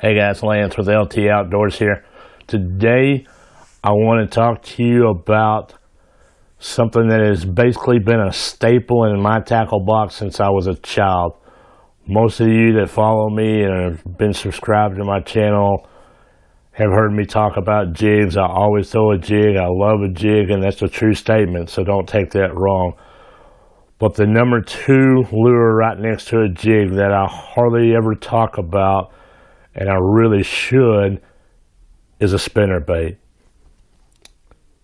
Hey guys, Lance with LT Outdoors here. Today I want to talk to you about something that has basically been a staple in my tackle box since I was a child. Most of you that follow me and have been subscribed to my channel have heard me talk about jigs. I always throw a jig. I love a jig, and that's a true statement, so don't take that wrong. But the number 2 lure right next to a jig that I hardly ever talk about, and I really should, is a spinnerbait.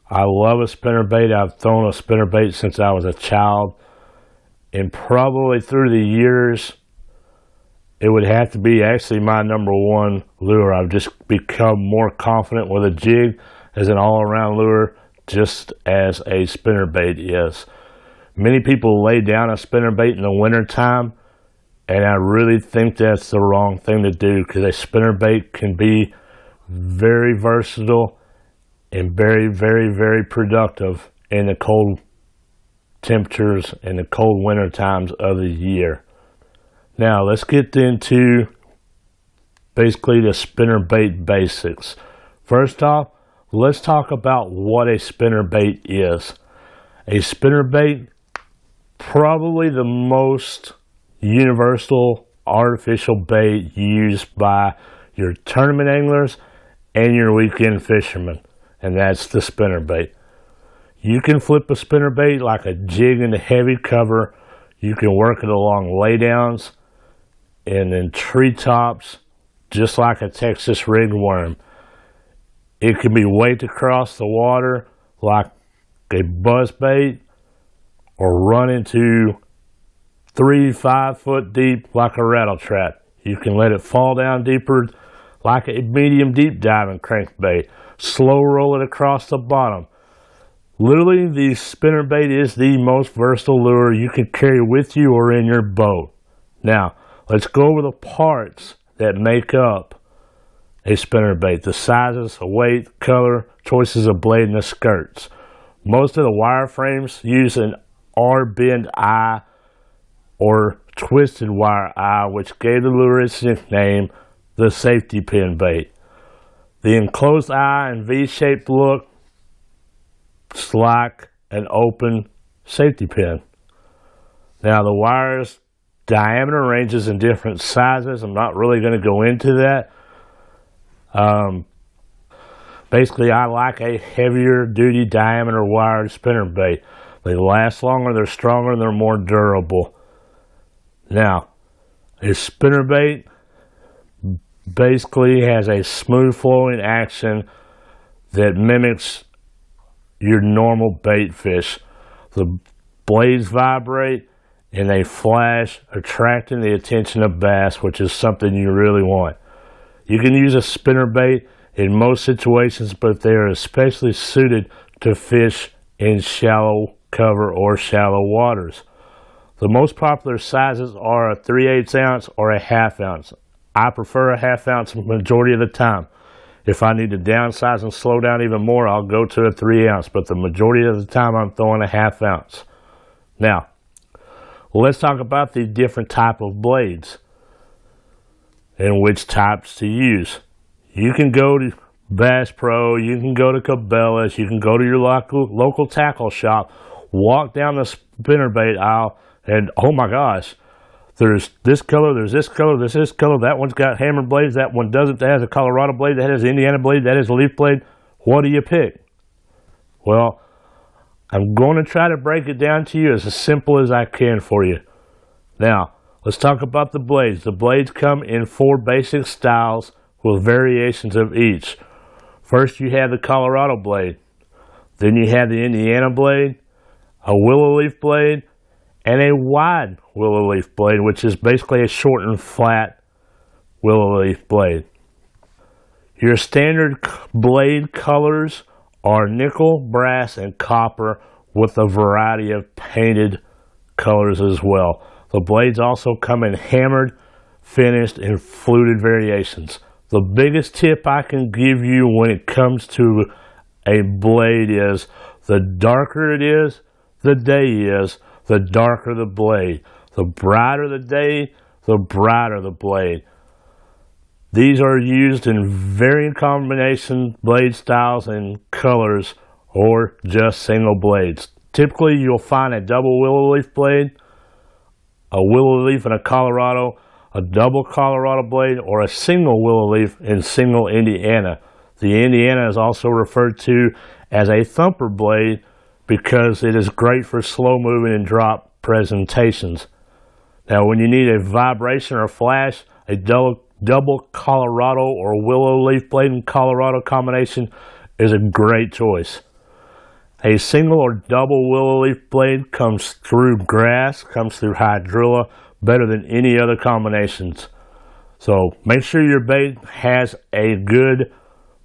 I love a spinnerbait. I've thrown a spinnerbait since I was a child, and probably through the years it would have to be actually my number 1 lure. I've just become more confident with a jig as an all-around lure, just as a spinnerbait is. Many people lay down a spinnerbait in the wintertime, and I really think that's the wrong thing to do, because a spinnerbait can be very versatile and very, very, very productive in the cold temperatures and the cold winter times of the year. Now, let's get into basically the spinnerbait basics. First off, let's talk about what a spinnerbait is. A spinnerbait, probably the most universal artificial bait used by your tournament anglers and your weekend fishermen, and that's the spinnerbait. You can flip a spinnerbait like a jig into heavy cover. You can work it along laydowns and in treetops, just like a Texas ringworm. It can be weighted across the water like a buzzbait, or run into 3-5 foot deep like a rattle trap. You can let it fall down deeper like a medium deep diving crankbait. Slow roll it across the bottom. Literally, the spinnerbait is the most versatile lure you can carry with you or in your boat. Now, let's go over the parts that make up a spinnerbait. The sizes, the weight, color, choices of blade, and the skirts. Most of the wireframes use an R-bend eye or twisted wire eye, which gave the lure its nickname, the safety pin bait. The enclosed eye and V-shaped look, it's like an open safety pin. Now, the wire's diameter ranges in different sizes. I'm not really going to go into that. Basically, I like a heavier duty diameter wired spinnerbait. They last longer, they're stronger, and they're more durable. Now, a spinnerbait basically has a smooth flowing action that mimics your normal bait fish. The blades vibrate and they flash, attracting the attention of bass, which is something you really want. You can use a spinnerbait in most situations, but they are especially suited to fish in shallow cover or shallow waters. The most popular sizes are a 3/8 ounce or a 1/2 ounce. I prefer a 1/2 ounce majority of the time. If I need to downsize and slow down even more, I'll go to a 3 ounce, but the majority of the time I'm throwing a 1/2 ounce. Now, let's talk about the different type of blades and which types to use. You can go to Bass Pro, you can go to Cabela's, you can go to your local tackle shop, walk down the spinnerbait aisle, and oh my gosh, there's this color, there's this color, there's this color, that one's got hammer blades, that one doesn't, that has a Colorado blade, that has an Indiana blade, that has a leaf blade. What do you pick? Well, I'm going to try to break it down to you as simple as I can for you. Now, let's talk about the blades. The blades come in 4 basic styles with variations of each. First, you have the Colorado blade. Then you have the Indiana blade, a willow leaf blade, and a wide willow leaf blade, which is basically a short and flat willow leaf blade. Your standard blade colors are nickel, brass, and copper, with a variety of painted colors as well. The blades also come in hammered, finished, and fluted variations. The biggest tip I can give you when it comes to a blade is the darker it is, the day is, the darker the blade. The brighter the day, the brighter the blade. These are used in varying combination blade styles and colors, or just single blades. Typically, you'll find a double willow leaf blade, a willow leaf in a Colorado, a double Colorado blade, or a single willow leaf in single Indiana. The Indiana is also referred to as a thumper blade because it is great for slow moving and drop presentations. Now, when you need a vibration or flash, a double Colorado or willow leaf blade and Colorado combination is a great choice. A single or double willow leaf blade comes through grass, comes through hydrilla, better than any other combinations. So make sure your bait has a good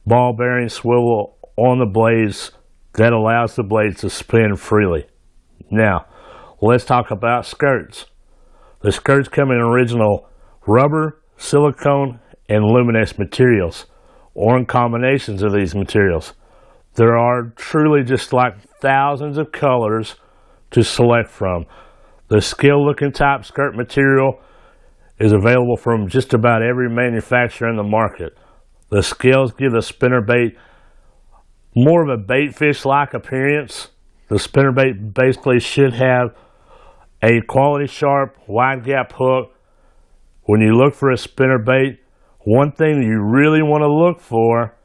ball bearing swivel on the blades that allows the blades to spin freely. Now, let's talk about skirts. The skirts come in original rubber, silicone, and luminous materials, or in combinations of these materials. There are truly just like thousands of colors to select from. The scale looking type skirt material is available from just about every manufacturer in the market. The scales give the spinnerbait more of a bait fish like appearance. The spinnerbait basically should have a quality sharp wide gap hook. When you look for a spinnerbait, one thing you really want to look for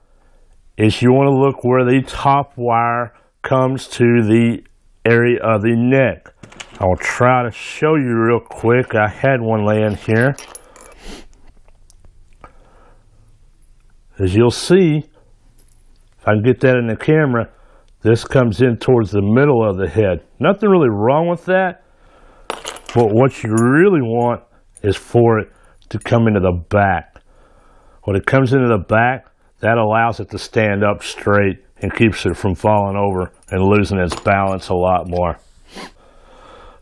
is you want to look where the top wire comes to the area of the neck. I will try to show you real quick. I had one laying here. As you'll see, if I can get that in the camera, this comes in towards the middle of the head. Nothing really wrong with that, but what you really want is for it to come into the back. When it comes into the back, that allows it to stand up straight and keeps it from falling over and losing its balance a lot more.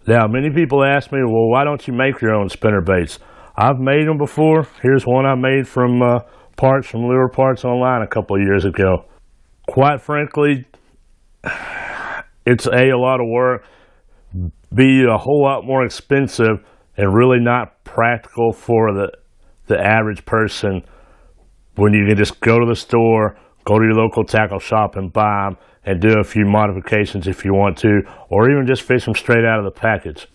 Now, many people ask me, well, why don't you make your own spinnerbaits? I've made them before. Here's one I made from parts from Lure Parts Online a couple of years ago. Quite frankly, it's a lot of work, B, a whole lot more expensive, and really not practical for the average person when you can just go to the store, go to your local tackle shop and buy them and do a few modifications if you want to, or even just fish them straight out of the package.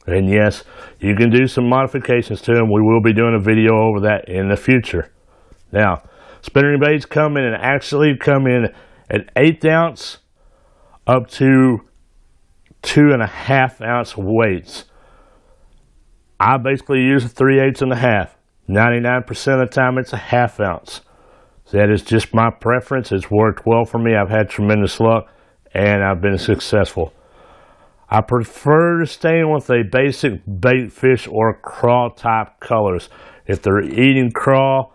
And yes, you can do some modifications to them. We will be doing a video over that in the future. Now, spinning baits come in and actually come in at 1/8 ounce up to 2.5 ounce weights. I basically use a 3/8 and a half. 99% of the time it's a 1/2 ounce. So that is just my preference. It's worked well for me. I've had tremendous luck and I've been successful. I prefer to stay with a basic bait fish or crawl type colors. If they're eating crawl,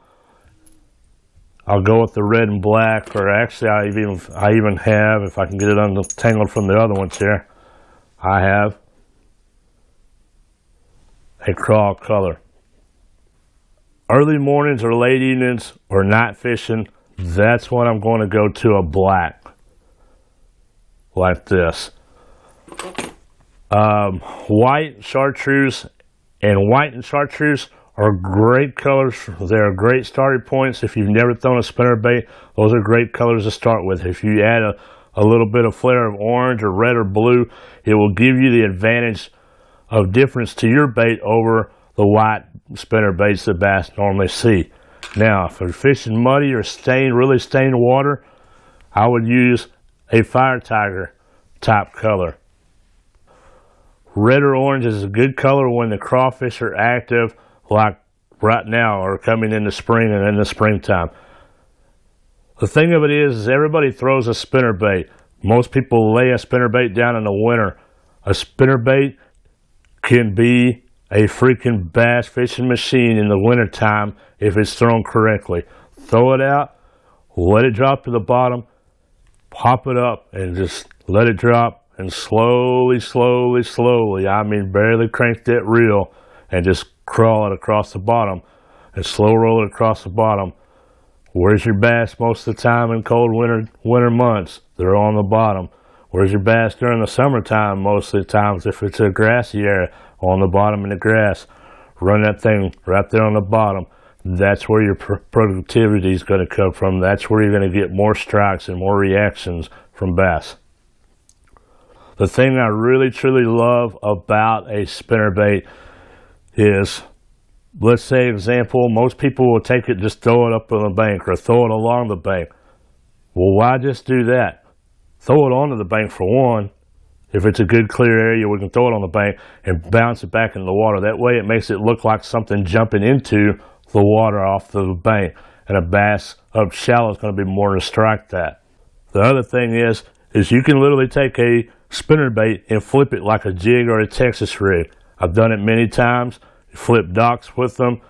I'll go with the red and black, or actually I even have, if I can get it untangled from the other ones here, I have a crawl color. Early mornings or late evenings or night fishing, that's when I'm going to go to a black like this. White, chartreuse, and white and chartreuse are great colors. They're great starting points. If you've never thrown a spinnerbait, those are great colors to start with. If you add a little bit of flare of orange or red or blue, it will give you the advantage of difference to your bait over the white spinnerbaits that bass normally see. Now, if you're fishing muddy or really stained water, I would use a fire tiger type color. Red or orange is a good color when the crawfish are active, like right now, or coming into spring and in the springtime. The thing of it is everybody throws a spinnerbait. Most people lay a spinnerbait down in the winter. A spinnerbait can be a freaking bass fishing machine in the wintertime if it's thrown correctly. Throw it out, let it drop to the bottom, pop it up, and just let it drop, and slowly, I mean barely crank that reel, and just crawl it across the bottom, and slow roll it across the bottom. Where's your bass most of the time in cold winter months? They're on the bottom. Where's your bass during the summertime? Most of the times, if it's a grassy area, on the bottom in the grass. Run that thing right there on the bottom. that's where your productivity is going to come from. That's where you're going to get more strikes and more reactions from bass. The thing I really truly love about a spinnerbait is, let's say example, most people will take it, just throw it up on the bank or throw it along the bank. Well, why just do that? Throw it onto the bank for one. If it's a good clear area, we can throw it on the bank and bounce it back into the water. That way it makes it look like something jumping into the water off the bank. And a bass up shallow is going to be more to strike that. The other thing is you can literally take a spinnerbait and flip it like a jig or a Texas rig. I've done it many times. Flip docks with them,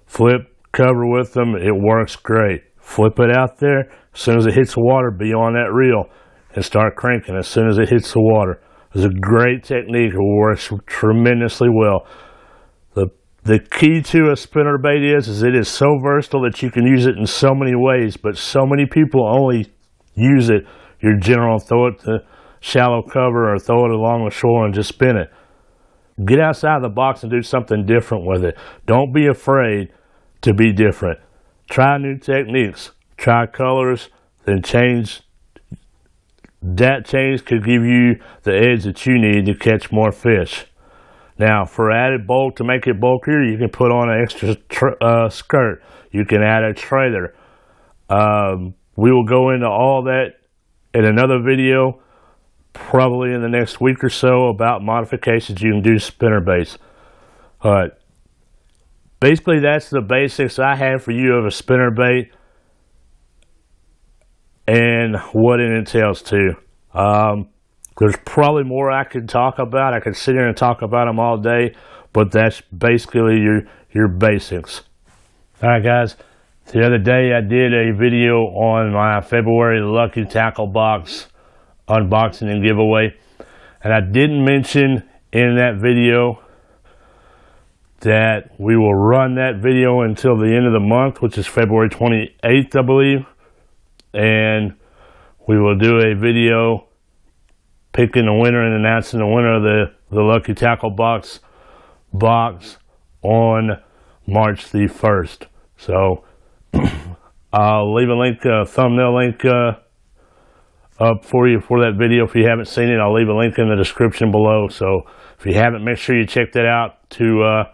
flip cover with them. It works great. Flip it out there. As soon as it hits the water, be on that reel and start cranking as soon as it hits the water. It's a great technique. It works tremendously well. The key to a spinnerbait is it is so versatile that you can use it in so many ways, but so many people only use it your general throw it to shallow cover or throw it along the shore and just spin it. Get outside the box and do something different with it. Don't be afraid to be different. Try new techniques. Try colors, then change. That change could give you the edge that you need to catch more fish. Now, for added bulk, to make it bulkier, you can put on an extra skirt. You can add a trailer. We will go into all that in another video, probably in the next week or so, about modifications you can do spinnerbaits. Basically, that's the basics I have for you of a spinnerbait and what it entails too. There's probably more I could talk about. I could sit here and talk about them all day, but that's basically your basics. All right, guys. The other day I did a video on my February Lucky Tackle Box unboxing and giveaway, and I didn't mention in that video that we will run that video until the end of the month, which is February 28th, I believe, and we will do a video picking the winner and announcing the winner of the Lucky Tackle Box on March the 1st. So I'll leave a link, a thumbnail link up for you for that video. If you haven't seen it, I'll leave a link in the description below. So if you haven't, make sure you check that out to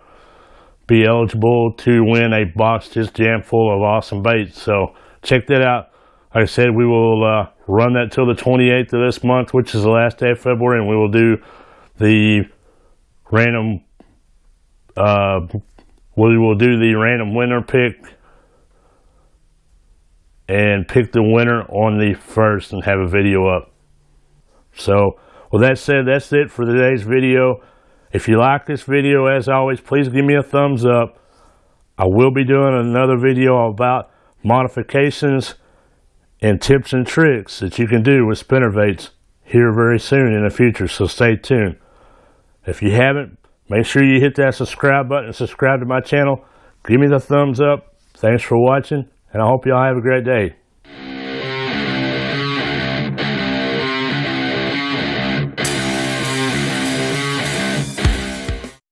be eligible to win a box just jam full of awesome baits. So check that out. Like I said, we will run that till the 28th of this month, which is the last day of February, and we will do the random winner pick and pick the winner on the 1st and have a video up. So with that said, that's it for today's video. If you like this video, as always, please give me a thumbs up. I will be doing another video about modifications and tips and tricks that you can do with spinnerbaits here very soon in the future, so stay tuned. If you haven't, make sure you hit that subscribe button and subscribe to my channel. Give me the thumbs up. Thanks for watching, and I hope y'all have a great day.